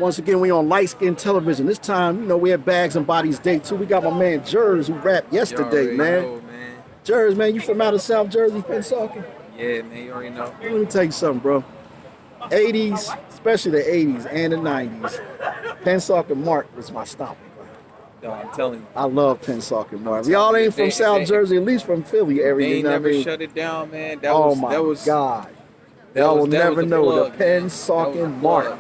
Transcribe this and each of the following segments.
Once again, we on Light Skin Television. This time, you know, we had Bags and Bodies Day 2. We got my man JERS who rapped yesterday, man. Man. JERS, man, you from out of South Jersey, Pennsauken? Yeah, man, you already know. Let me tell you something, bro. 80s, especially the 80s and the 90s, Pennsauken Mark was my stomping ground. No, I'm telling you. I love Pennsauken Mark. Y'all ain't from South Jersey, at least from Philly area. They you know never what I mean? shut it down, man. God. Y'all will never know the Pennsauken Mark.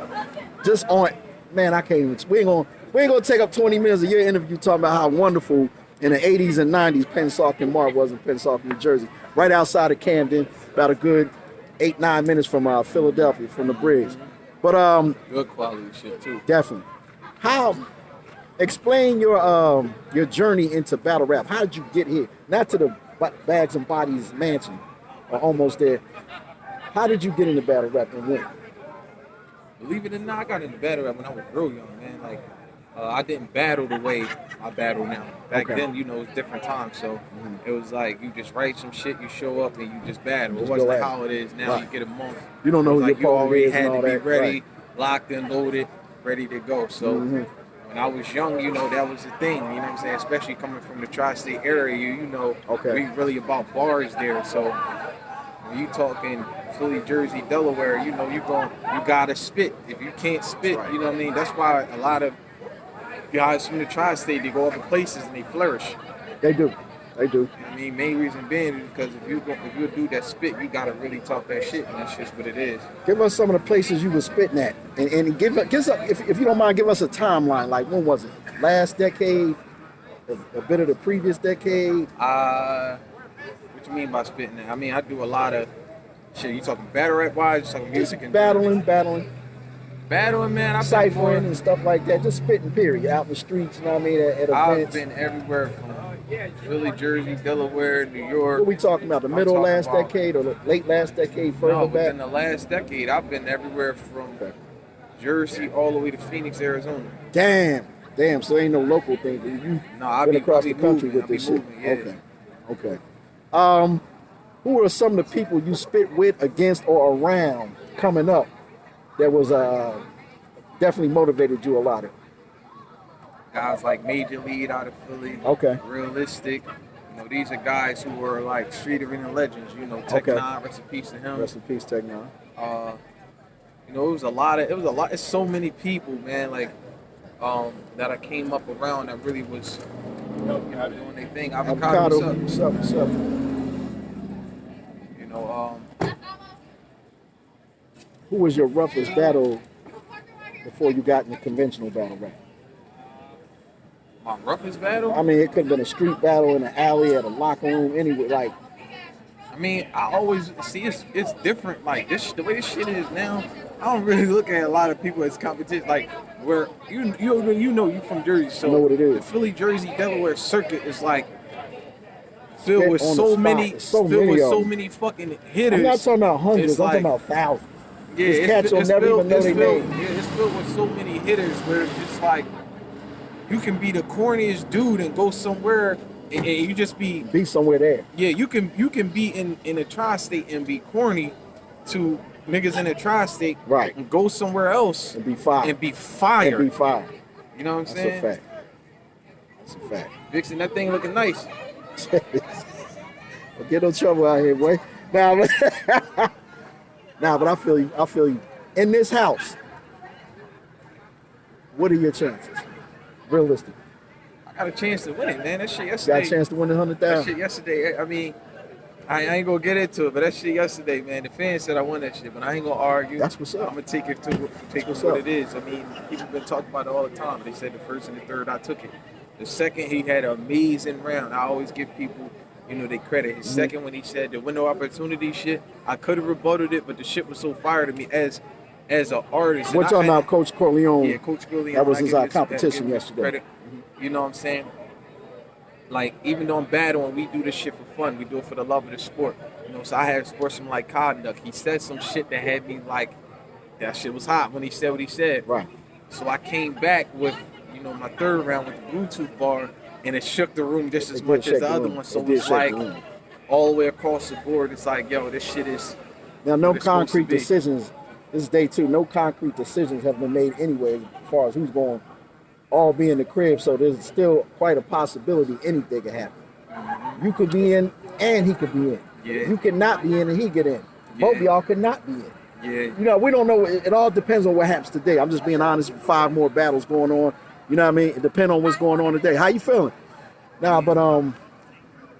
Just on, man, I can't even. We ain't gonna take up 20 minutes of your interview talking about how wonderful in the 80s and 90s Pennsauken Mark was in Pennsauken, New Jersey, right outside of Camden, about a good 8-9 minutes from Philadelphia, from the bridge. But good quality shit too. Definitely. How? Explain your journey into battle rap. How did you get here? Not to the Bags and Bodies mansion, or almost there. How did you get into battle rap and when? Believe it or not, I got into battle rap when I was real young, man. Like, I didn't battle the way I battle now. Back then, you know, it was different times. So it was like you just write some shit, you show up, and you just battle. It wasn't like how it is now. Right. You get a month. You don't know who like your opponent already is had and all to be that. ready, Right. locked and loaded, ready to go. So when I was young, you know, that was the thing. You know what I'm saying? Especially coming from the tri-state area, you know, we really about bars there. So when you talking Philly, Jersey, Delaware, you know, you gotta spit. If you can't spit, you know what I mean? That's why a lot of guys from the tri-state, they go other places and they flourish. They do. I mean, main reason being is because if you do that spit, you gotta really talk that shit, and that's just what it is. Give us some of the places you were spitting at, and give us, if you don't mind, give us a timeline. Like, when was it? Last decade, a bit of the previous decade. What you mean by spitting at? I mean, I do a lot of shit. You talking battle rap wise? You talking music and battling, man. I've ciphering and stuff like that. Just spitting, period, out in the streets. You know what I mean? At events. I've been everywhere from Philly, Jersey, Delaware, New York. What are we talking about? The middle last decade or the late last decade? Further back? Within the last decade, I've been everywhere from Jersey all the way to Phoenix, Arizona. Damn. So ain't no local thing. I've been across the country with this shit. Okay. Who are some of the people you spit with, against, or around coming up that was definitely motivated you a lot? Guys like Major Lead out of Philly. Okay. Realistic. You know, these are guys who were like street arena legends. You know, Tech Nine, rest in peace to him. Rest in peace, Tech Nine. You know, it was a lot. It's so many people, man. Like, that I came up around that really was, you know, doing their thing. Avocado, what's up? You know, who was your roughest battle before you got in the conventional battle rap? My roughest battle? I mean, it could have been a street battle in an alley, at a locker room, anywhere. Like, I mean, I always see it's different. Like this, the way this shit is now, I don't really look at a lot of people as competition. Like, where you know you from Jersey, so I know what it is. The Philly, Jersey, Delaware circuit is like filled with so many fucking hitters. I'm not talking about hundreds. I'm talking about thousands. Yeah, it's filled with so many hitters where it's just like you can be the corniest dude and go somewhere and you just be somewhere there. Yeah, you can be in a tri-state and be corny to niggas in a tri-state, right? And go somewhere else and be fired. You know what I'm saying? That's a fact. Vixen, that thing looking nice. Don't get no trouble out here, boy. Nah, but I feel you. In this house, what are your chances? Realistic. I got a chance to win it, man. That shit yesterday. Got a chance to win the 100,000. That shit yesterday. I mean, I ain't gonna get into it, but that shit yesterday, man. The fans said I won that shit, but I ain't gonna argue. That's what's up. I'm gonna take it what it is. I mean, people been talking about it all the time. They said the first and the third, I took it. The second, he had an amazing round. I always give people, you know, they credit. His second, when he said the window opportunity shit, I could have rebutted it, but the shit was so fire to me as an artist. We're talking about Coach Corleone. Yeah, Coach Corleone. That was his competition yesterday. Credit. You know what I'm saying? Like, even though I'm battling, we do this shit for fun. We do it for the love of the sport. You know, so I had sportsmanlike conduct. He said some shit that had me like, that shit was hot when he said what he said. Right. So I came back with, you know, my third round with the Bluetooth bar, and it shook the room just as much as the other one. So it's like, all the way across the board, it's like, yo, this shit is. Now, no concrete decisions This is day 2. No concrete decisions have been made anyway as far as who's going to all be in the crib. So there's still quite a possibility anything can happen. You could be in and he could be in. Yeah. You could not be in and he get in. Both of y'all could not be in. Yeah. You know, we don't know. It all depends on what happens today. I'm just being honest. 5 more battles going on. You know what I mean? It depends on what's going on today. How you feeling? Nah, but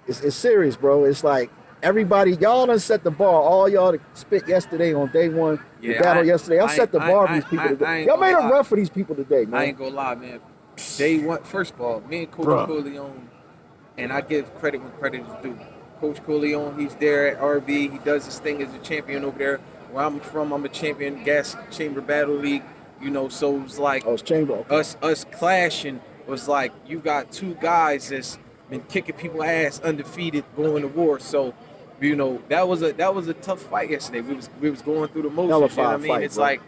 it's serious, bro. It's like everybody, y'all done set the bar. All y'all that spit yesterday on day 1, the battle yesterday. Y'all set the bar for these people today. Y'all made it rough for these people today, man. I ain't gonna lie, man. Day 1, first of all, me and Coach Corleone, and I give credit when credit is due. Coach Corleone, he's there at RB. He does his thing as a champion over there. Where I'm from, I'm a champion, Gas Chamber Battle League. You know, so it's like it's chamber. Okay. Us clashing was like you got 2 guys that's been kicking people ass, undefeated, going to war. So, you know, that was a tough fight yesterday. We was going through the motions. You know what I mean? Fight, it's bro. like,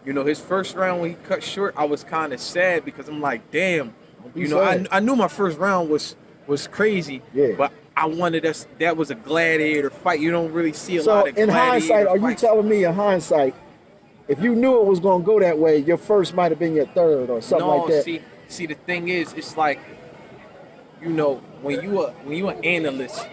you know, his first round when he cut short, I was kind of sad because I'm like, damn. You know, I knew my first round was crazy. Yeah. But I wanted us. That was a gladiator fight. You don't really see a lot of in hindsight, are you fights. telling me in hindsight, if you knew it was going to go that way, your first might have been your third or something like that? See, the thing is, it's like, you know, when you an analyst,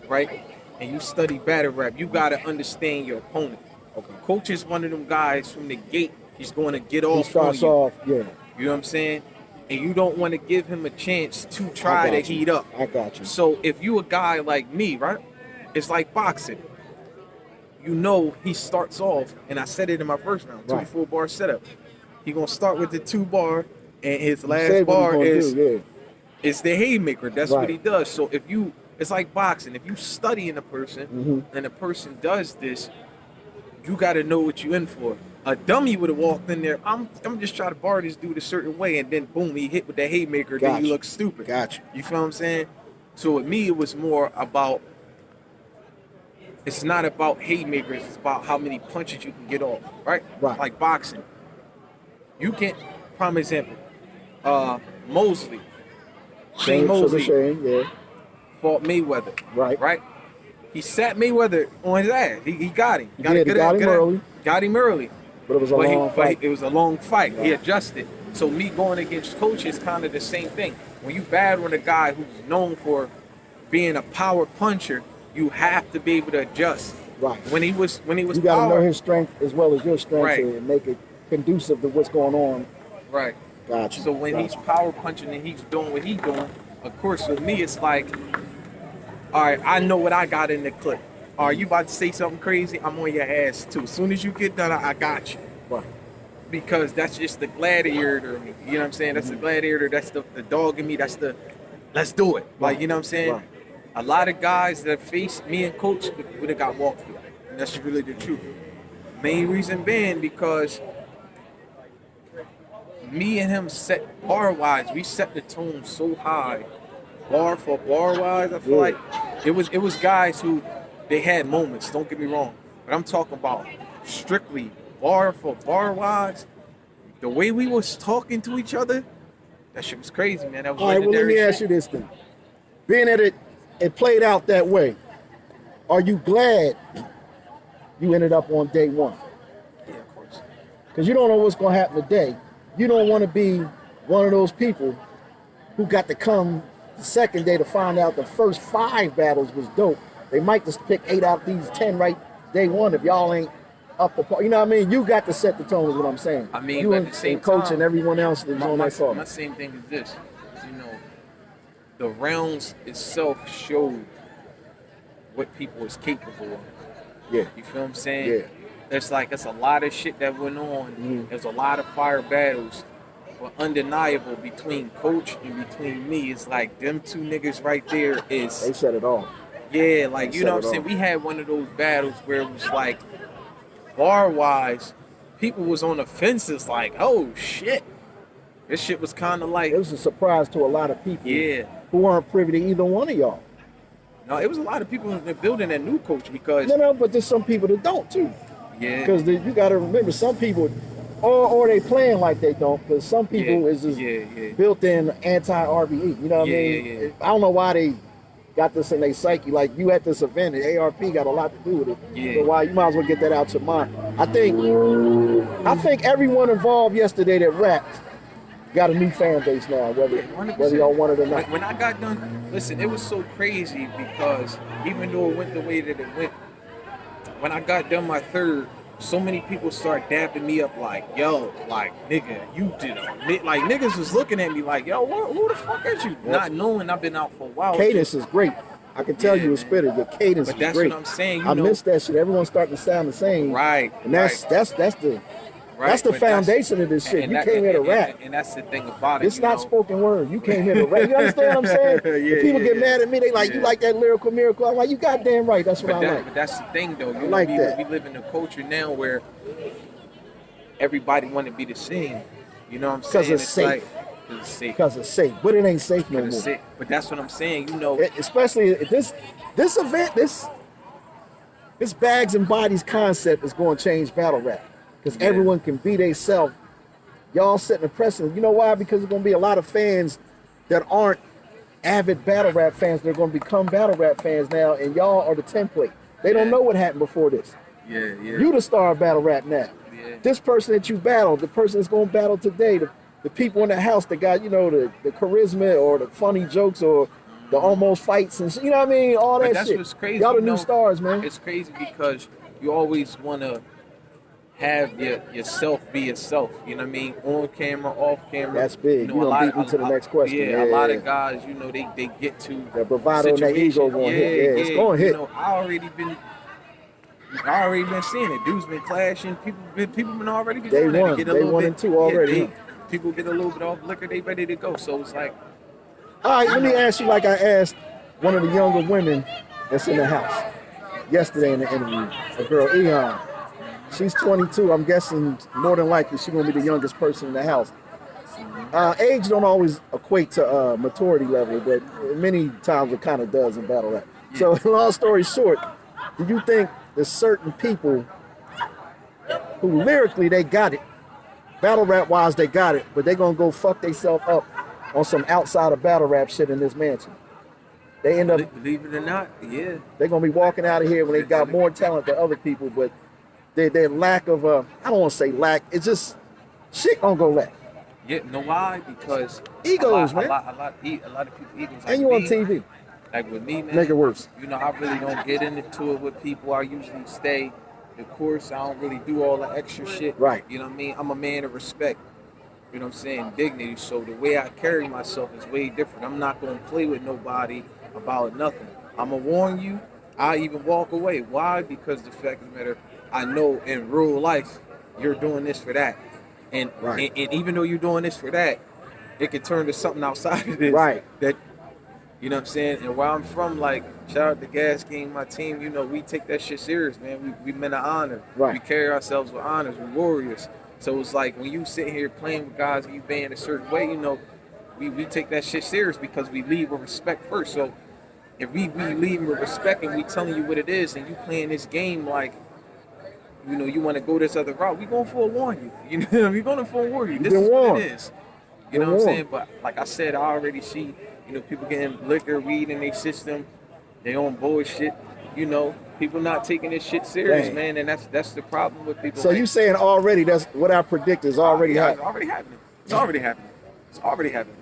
right, and you study battle rap, you gotta understand your opponent. Okay. Coach is one of them guys from the gate. He's going to get off. He starts off, yeah. You know what I'm saying? And you don't want to give him a chance to try to heat up. I got you. So if you a guy like me, right? It's like boxing. You know he starts off, and I said it in my first round, 2 full bar setup. He gonna start with the 2 bar, and his last bar is it's the haymaker. That's what he does. So if you, it's like boxing. If you study in a person, and a person does this, you got to know what you in for. A dummy would have walked in there. I'm just trying to bar this dude a certain way, and then boom, he hit with that haymaker. Then you look stupid. Gotcha. You feel what I'm saying? So with me, it was more about. It's not about haymakers. It's about how many punches you can get off. Right. Like boxing. You can, prime example, Mosley. Shane Mosley fought Mayweather. Right. He sat Mayweather on his ass. He got him. Got him early. But it was a long fight. It was a long fight. He adjusted. So me going against Coach is kind of the same thing. When you battle a guy who's known for being a power puncher, you have to be able to adjust. Right. When he was you got to know his strength as well as your strength and make it conducive to what's going on. Right. Gotcha. So when he's power punching and he's doing what he's doing, of course with me it's like, all right, I know what I got in the clip. Are you about to say something crazy? I'm on your ass too. As soon as you get done, I got you. Right. Because that's just the gladiator in me. You know what I'm saying? That's the gladiator. That's the dog in me. That's the, let's do it. Like, you know what I'm saying? Right. A lot of guys that faced me and Coach would have got walked through. And that's really the truth. Main reason being because me and him set bar-wise, we set the tone so high. Bar for bar-wise, I feel like it was guys who, they had moments, don't get me wrong. But I'm talking about strictly bar for bar-wise. The way we was talking to each other, that shit was crazy, man. That was all right, well, let me ask you this then. Being that it played out that way, are you glad you ended up on day 1? Yeah, of course. Because you don't know what's going to happen today. You don't want to be one of those people who got to come the second day to find out the first 5 battles was dope. They might just pick 8 out of these 10 right day 1 if y'all ain't up the part. You know what I mean? You got to set the tone is what I'm saying. I mean, you at the same Coach time, and everyone else is on that call. My same thing is this. You know, the rounds itself showed what people is capable of. Yeah. You feel what I'm saying? Yeah. It's a lot of shit that went on. There's a lot of fire battles. But undeniable between Coach and between me, it's like them 2 niggas right there is. They set it off. Yeah, like, you know what I'm saying? We had one of those battles where it was like, bar-wise, people was on the fences like, oh, shit. This shit was kind of like. It was a surprise to a lot of people. Yeah. Who weren't privy to either one of y'all. No, it was a lot of people in the building that knew Coach because. No, but there's some people that don't too. Yeah. Because you got to remember, some people, or they playing like they don't, because some people is just built-in anti-RBE. You know what I mean? Yeah. I don't know why they got this in their psyche. Like you at this event, and ARP got a lot to do with it. Yeah. So why you might as well get that out your mind. I think everyone involved yesterday that rapped got a new fan base now, whether y'all want it or not. When I got done, listen, it was so crazy because even though it went the way that it went, when I got done my third, so many people start dapping me up like, yo, like, nigga, you did it. Like, niggas was looking at me like, yo, who the fuck is you? Not knowing I've been out for a while. Cadence is great. I can tell you a spitter. The cadence is great. But that's what I'm saying. I miss that shit. Everyone's starting to sound the same. Right. And that's the foundation of this shit. You came here to rap. And that's the thing about it. It's not spoken word. You came here to rap. You understand what I'm saying? When people get mad at me, they like, you like that lyrical miracle. I'm like, you goddamn right. That's what I like. But that's the thing, though. You like that. We live in a culture now where everybody want to be the same. You know what I'm saying? Because it's safe. Because it's safe. But it ain't safe no more. But that's what I'm saying. You know, especially this event, this bags and bodies concept is going to change battle rap. Because everyone can be they self. Y'all setting a precedent. You know why? Because there's going to be a lot of fans that aren't avid battle rap fans. They're going to become battle rap fans now, and y'all are the template. They don't know what happened before this. Yeah. You the star of battle rap now. Yeah. This person that you battled, the person that's going to battle today, the people in the house that got, you know, the charisma or the funny jokes or the almost fights and you know what I mean? All that that's shit. What's crazy. Y'all the new stars, man. It's crazy because you always want to have yourself be yourself. You know what I mean? On camera, off camera. That's big. You know, beat me to the next question. Yeah, a lot of guys, you know, they get to the bravado and the ego going hit. Yeah, it's going hit. You know, I already been seeing it. Dudes been clashing. People been already been doing that. They won and two already. People get a little bit off liquor, they ready to go. So it's like, all right, let me ask you like I asked one of the younger women that's in the house yesterday in the interview, a girl, Eon. She's 22. I'm guessing more than likely she's gonna be the youngest person in the house. Age don't always equate to maturity level, but many times it kind of does in battle rap. Yeah. So long story short, do you think there's certain people who lyrically they got it, battle rap wise they got it, but they gonna go fuck themselves up on some outside of battle rap shit in this mansion? They end up, believe it or not, yeah. They're gonna be walking out of here when they got more talent than other people, but their lack of I don't want to say lack. It's just shit gonna go left. Yeah, know why? Because egos, man. A lot of people egos. And you on TV. Like with me, man. Make it worse. You know, I really don't get into it with people. I usually stay the course. I don't really do all the extra shit. Right. You know what I mean? I'm a man of respect. You know what I'm saying? Dignity. So the way I carry myself is way different. I'm not gonna play with nobody about nothing. I'm gonna warn you. I even walk away. Why? Because the fact of the matter, I know in real life you're doing this for that, and even though you're doing this for that, it could turn to something outside of this. Right. That, you know what I'm saying? And where I'm from, like, shout out to Gas King, my team. You know, we take that shit serious, man. We men of honor. Right. We carry ourselves with honors. We're warriors. So it's like when you sit here playing with guys and you band a certain way, you know, we take that shit serious because we lead with respect first. So if we lead with respect and we telling you what it is and you playing this game like, you know, you want to go this other route, we going to forewarn you. You know, we going to forewarn you. This is what it is. You know what I'm saying? But like I said, I already see, you know, people getting liquor, weed in their system. They on bullshit. You know, people not taking this shit serious, man. And that's the problem with people. So you saying already, that's what I predict is already happening. It's already happening. It's already happening. It's already happening.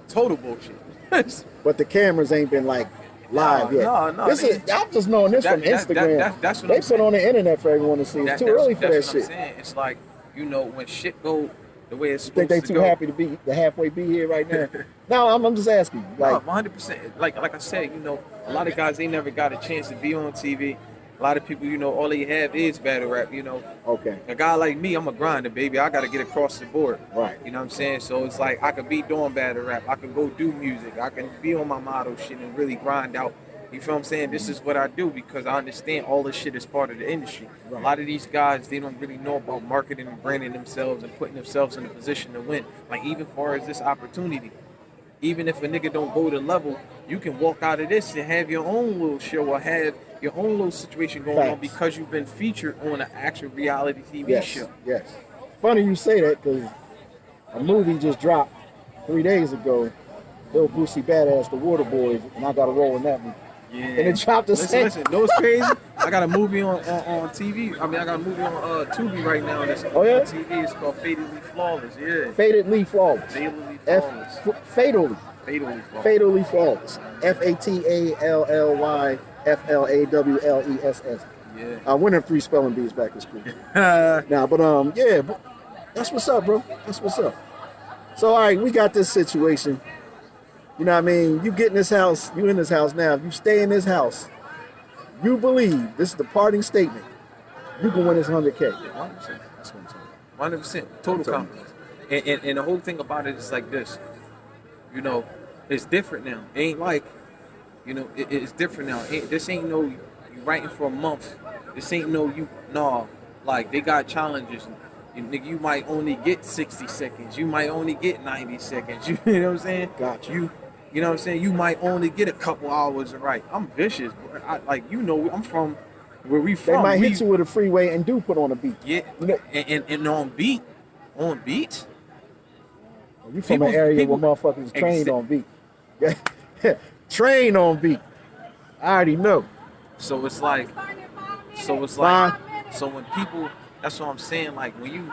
Total bullshit. But the cameras ain't been like live yet. No. I'm just knowing this from Instagram. That's what they I'm put saying. on the internet for everyone to see. It's too early for that shit. It's like, you know, when shit go the way it's supposed think to they go. too happy to be the halfway be here right now. No, I'm just asking. Like 100%. Like I said, you know, a lot of guys, they never got a chance to be on TV. A lot of people, you know, all they have is battle rap, you know. Okay. A guy like me, I'm a grinder, baby. I got to get across the board. Right. You know what I'm saying? So it's like I could be doing battle rap. I can go do music. I can be on my motto shit and really grind out. You feel what I'm saying? This is what I do because I understand all this shit is part of the industry. Right. A lot of these guys, they don't really know about marketing and branding themselves and putting themselves in a position to win. Like even far as this opportunity, even if a nigga don't go to level, you can walk out of this and have your own little show or have your own little situation going on because you've been featured on an actual reality TV show. Yes. Funny you say that because a movie just dropped 3 days ago, Lil Boosie Badass, The Water Boys, and I got a role in that one. Yeah. And it dropped the same. Listen, know what's crazy? I got a movie on TV. I mean, I got a movie on Tubi right now. That's Oh, yeah? on TV. It's called Fatally Flawless. Yeah. Fatally Flawless. Fatally Flawless. Fatally. Fatally Flawless. Fatally Flawless. FATALLY Yeah. I went in 3 spelling bees back in school. Nah, but yeah, but that's what's up, bro. That's what's up. So, all right, we got this situation. You know what I mean? You get in this house, you in this house now. If you stay in this house, you believe, this is the parting statement, you can win this 100K. 100%. That's what I'm saying. 100%. Total confidence. And the whole thing about it is like this. You know, it's different now. It ain't like, you know, it's different now. This ain't no, you writing for a month. This ain't no, like they got challenges. Nigga, you might only get 60 seconds. You might only get 90 seconds. You know what I'm saying? Gotcha. You know what I'm saying? You might only get a couple hours to write. I'm vicious. I'm from where we from. They might hit you with a freeway and do put on a beat. Yeah. You know, And on beat. you from an area where motherfuckers trained on beat. Train on beat. I already know. So it's like, so when people, that's what I'm saying, like when you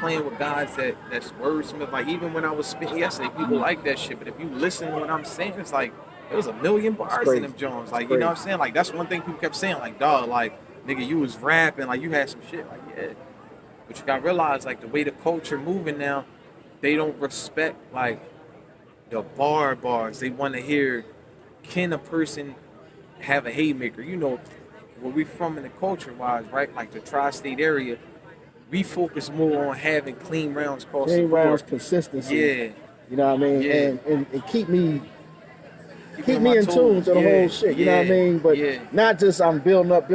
playing with guys that's wordsmith, like even when I was spitting yesterday, people like that shit, but if you listen to what I'm saying, it's like, there was a million bars in them Jones. Like, you know what I'm saying? Like, that's one thing people kept saying, like, dog, like, nigga, you was rapping, like, you had some shit, like, yeah. But you gotta realize, like, the way the culture moving now, they don't respect, like, the bars. They want to hear, can a person have a haymaker? You know, where we from in the culture-wise, right? Like the tri-state area, we focus more on having clean rounds across the board. Clean rounds, consistency. Yeah. You know what I mean? Yeah. And keep me in tune to the whole shit. You know what I mean? But not just I'm building up.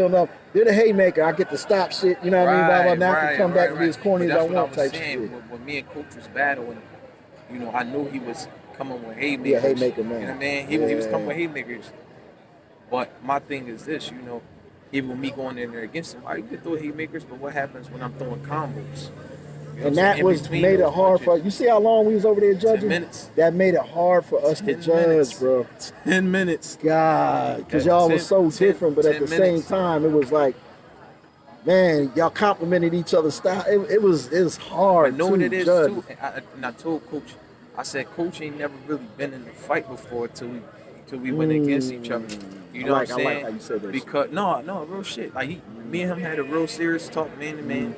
You're the haymaker. I get to stop shit. You know what I mean? Blah, blah, now I can come back and be as corny as I want type shit. When me and Coach was battling, you know, I knew he was coming with haymakers. Yeah, haymaker, man. You know what I mean? He was coming with haymakers. But my thing is this, you know, even with me going in there against him, I could throw haymakers, but what happens when I'm throwing combos? You know and that made it hard for, you see how long we was over there judging? 10 minutes. That made it hard for us to judge, bro. 10 minutes. God, because y'all was so different, but at the same time, it was like, man, y'all complimented each other's style. It was hard to what it is judge. Too, and I told Coach, I said, Coach ain't never really been in a fight before till we went against each other. You know what I'm saying? I like how you said that. Because no, real shit. Like me and him had a real serious talk, man to man.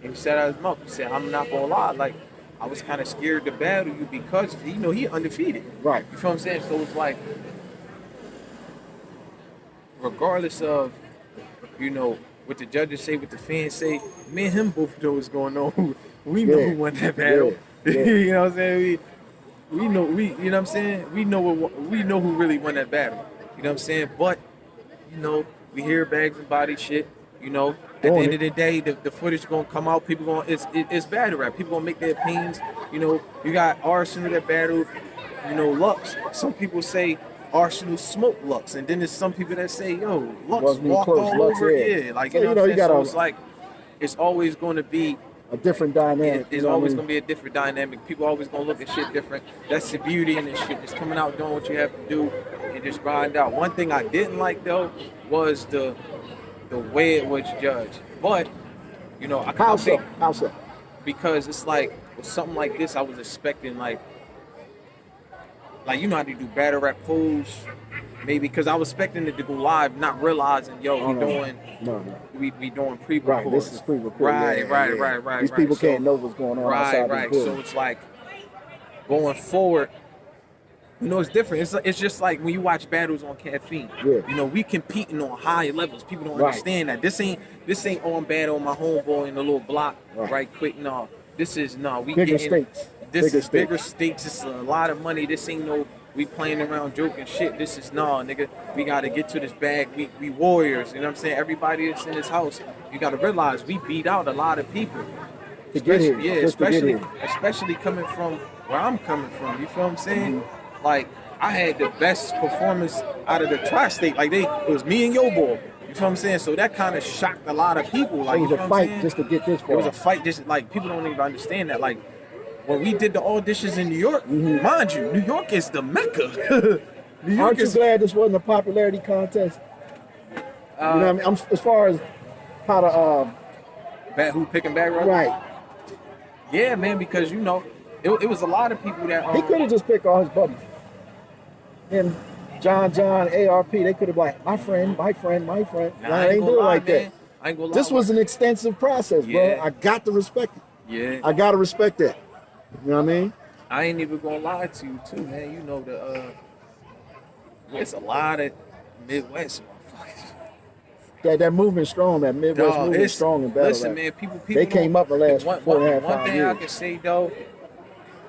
And he said out of his mouth, he said, I'm not gonna lie, like I was kind of scared to battle you because you know he undefeated. Right. You feel what I'm saying? So it's like, regardless of, you know, what the judges say, what the fans say, me and him both know what's going on. We know who won that battle. Yeah. You know what I'm saying? We know you know what I'm saying? We know who really won that battle. You know what I'm saying? But, you know, we hear bags and body shit, you know. At the end of the day, the footage gonna come out, people gonna it's battle rap. People gonna make their opinions. You know, you got Arsenal that battled, you know, Lux. Some people say Arsenal smoked Lux, and then there's some people that say, yo, Lux walked all over. Yeah, like you know what I'm saying? So it's like it's always gonna be a different dynamic. It's always gonna be a different dynamic. People always gonna look at shit different. That's the beauty in this shit. Just coming out doing what you have to do and just grind out. One thing I didn't like though was the way it was judged. But you know, I How so? Because it's like with something like this, I was expecting like you know how to do battle rap polls, maybe because I was expecting it to go live, not realizing we doing pre-record. Right, this is pre-record. Right. These people can't know what's going on outside Right. this So it's like going forward. You know, it's different. It's just like when you watch battles on Caffeine. Yeah. You know, we competing on high levels. People don't understand that. This ain't on battle on my homeboy in the little block. Right quick. No, this is we bigger getting stakes. This is bigger stakes. It's a lot of money. This ain't no we playing around joking shit. This is nigga. We gotta get to this bag. We warriors. You know what I'm saying? Everybody that's in this house, you gotta realize we beat out a lot of people. Especially coming from where I'm coming from. You feel what I'm saying? Mm-hmm. Like I had the best performance out of the tri-state. Like it was me and Yo Boy. You feel what I'm saying? So that kind of shocked a lot of people. Like it was a fight just to get this far. It was a fight just like people don't even understand that. Like when we did the auditions in New York, mind you, New York is the Mecca. New York Aren't you is glad this wasn't a popularity contest? You know what I mean? As far as how to who picking back right. Yeah, man, because you know, it was a lot of people that He could have just picked all his buddies. And John, ARP, they could have like, my friend. Nah, I ain't do it lie, like man. that. I ain't gonna lie. This was an extensive process, bro. Yeah. I got to respect it. Yeah. I gotta respect that. You know what I mean? I ain't even gonna lie to you too, man. You know it's a lot of Midwest motherfuckers. That movement strong, that Midwest movement strong and better. Listen, man, people they came up the last 4.5 One thing years. I can say though,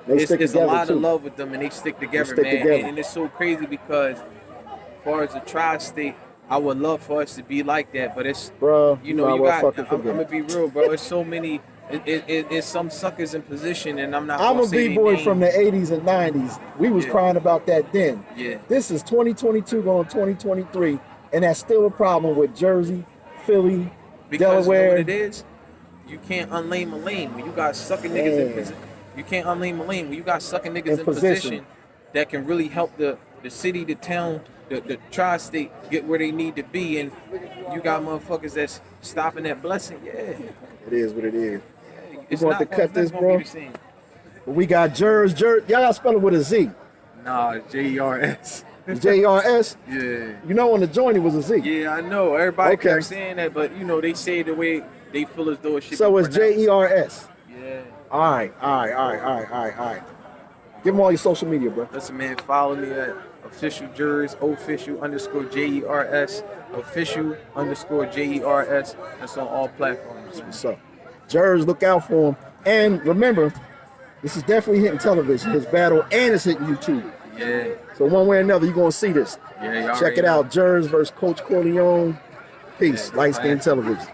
It's a lot of love with them and they stick together, man. Together. And it's so crazy because as far as the tri-state, I would love for us to be like that, but it's, bro, you know, you got, I'm gonna be real, bro. It's so many, it's some suckers in position, and I'm a B-boy from the 80s and 90s. We was crying about that then. Yeah. This is 2022 going 2023, and that's still a problem with Jersey, Philly, because Delaware. You know what it is? You can't unlame a lane when you got sucking niggas in position. You can't unlame a lane when you got sucking niggas in position that can really help the city, the town, the tri-state get where they need to be, and you got motherfuckers that's stopping that blessing. Yeah, it is what it is. It's want to cut this, bro. We got JERS. Y'all gotta spell it with a Z. Nah, JERS. JERS. Yeah. You know, on the joint it was a Z. Yeah, I know. Everybody kept saying that, but you know they say it the way they feel as though it should. So it's JERS. Yeah. All right. Give them all your social media, bro. Listen, man, follow me at official JERS, official_JERS, official_JERS. That's on all platforms. What's up? JERS, look out for him. And remember, this is definitely hitting television, his battle, and it's hitting YouTube. Yeah. So one way or another, you're going to see this. Yeah, check it out. JERS versus Coach Corleone. Peace. Light Skin Television.